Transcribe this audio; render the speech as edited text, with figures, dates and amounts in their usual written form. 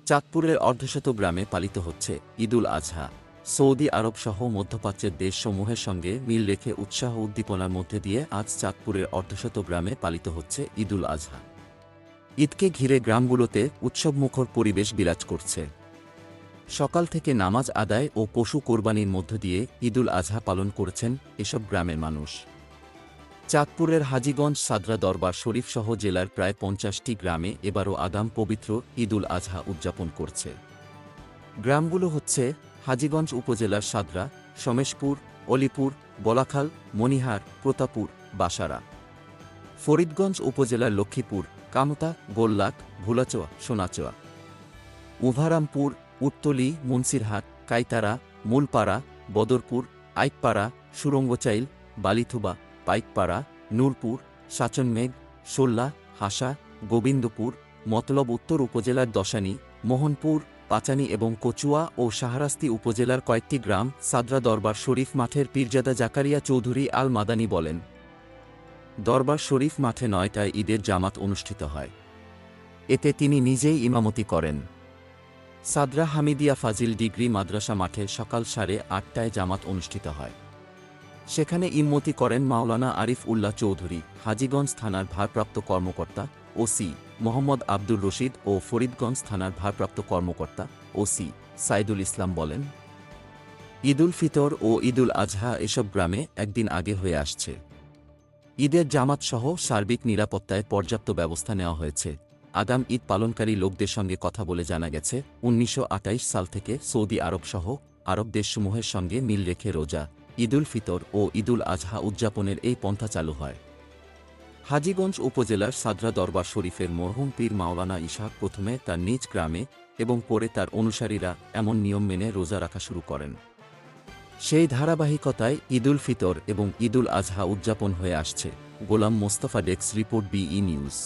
চাঁদপুরের অর্ধশত গ্রামে পালিত হচ্ছে ঈদুল আজহা। সৌদি আরব সহ মধ্যপ্রাচ্যের দেশসমূহের সঙ্গে মিল রেখে উৎসাহ উদ্দীপনার মধ্যে দিয়ে আজ চাঁদপুরের অর্ধশত গ্রামে পালিত হচ্ছে ঈদুল আজহা। ঈদকে ঘিরে গ্রামগুলোতে উৎসবমুখর পরিবেশ বিরাজ করছে। সকাল থেকে নামাজ আদায় ও পশু কোরবানির মধ্য দিয়ে ঈদুল আজহা পালন করেছেন এসব গ্রামের মানুষ। চাঁদপুরের হাজীগঞ্জ সাদরা দরবার শরীফ সহ জেলার প্রায় ৫০টি গ্রামে এবারও আগাম পবিত্র ঈদুল আজহা উদযাপন করছে। গ্রামগুলো হচ্ছে হাজীগঞ্জ উপজেলার সাদরা, সমেশপুর, অলিপুর, বলাখাল, মনিহার, প্রতাপুর, বাসারা। ফরিদগঞ্জ উপজেলার লক্ষ্মীপুর, কামতা, গোল্লাক, ভোলাচোয়া, সোনাচোয়া। উভারামপুর, উত্তলি, মুন্সিরহাট, কাইতারা, মূলপাড়া, বদরপুর, আইকপাড়া, সুরঙ্গচাইল, বালিথুবা, পাইকপাড়া, নূরপুর, সাচনমেঘ, সোল্লা, হাসা, গোবিন্দপুর, মতলব উত্তর উপজেলার দশানী, মোহনপুর, পাচানি এবং কচুয়া ও শাহরাস্তি উপজেলার কয়েকটি গ্রাম। সাদরা দরবার শরীফ মাঠের পীরজাদা জাকারিয়া চৌধুরী আল মাদানী বলেন, দরবার শরীফ মাঠে ৯টায় ঈদের জামাত অনুষ্ঠিত হয়। এতে তিনি নিজেই ইমামতি করেন। সাদরা হামিদিয়া ফাজিল ডিগ্রি মাদ্রাসা মাঠে সকাল ৮:৩০টায় জামাত অনুষ্ঠিত হয়। সেখানে ইমামতি করেন মাওলানা আরিফ উল্লাহ চৌধুরী। হাজীগঞ্জ থানার ভারপ্রাপ্ত কর্মকর্তা ওসি মোহাম্মদ আব্দুর রশিদ ও ফরিদগঞ্জ থানার ভারপ্রাপ্ত কর্মকর্তা ওসি সাইদুল ইসলাম বলেন, ঈদুল ফিতর ও ঈদুল আজহা এসব গ্রামে একদিন আগে হয়ে আসছে। ঈদের জামাত সহ সার্বিক নিরাপত্তায় পর্যাপ্ত ব্যবস্থা নেওয়া হয়েছে। আগাম ঈদ পালনকারী লোকদের সঙ্গে কথা বলে জানা গেছে, ১৯২৮ সাল থেকে সৌদি আরব সহ আরব দেশসমূহের সঙ্গে মিল রেখে রোজা, ঈদুল ফিতর ও ঈদুল আজহা উদযাপনের এই পন্থা চালু হয়। হাজীগঞ্জ উপজেলার সাদরা দরবার শরীফের মরহুম পীর মাওলানা ইসহাক প্রথমে তার নিজ গ্রামে এবং পরে তার অনুসারীরা এমন নিয়ম মেনে রোজা রাখা শুরু করেন। সেই ধারাবাহিকতায় ঈদুল ফিতর এবং ঈদুল আজহা উদযাপন হয়ে আসছে। Golam Mostafa, desk report, BE news.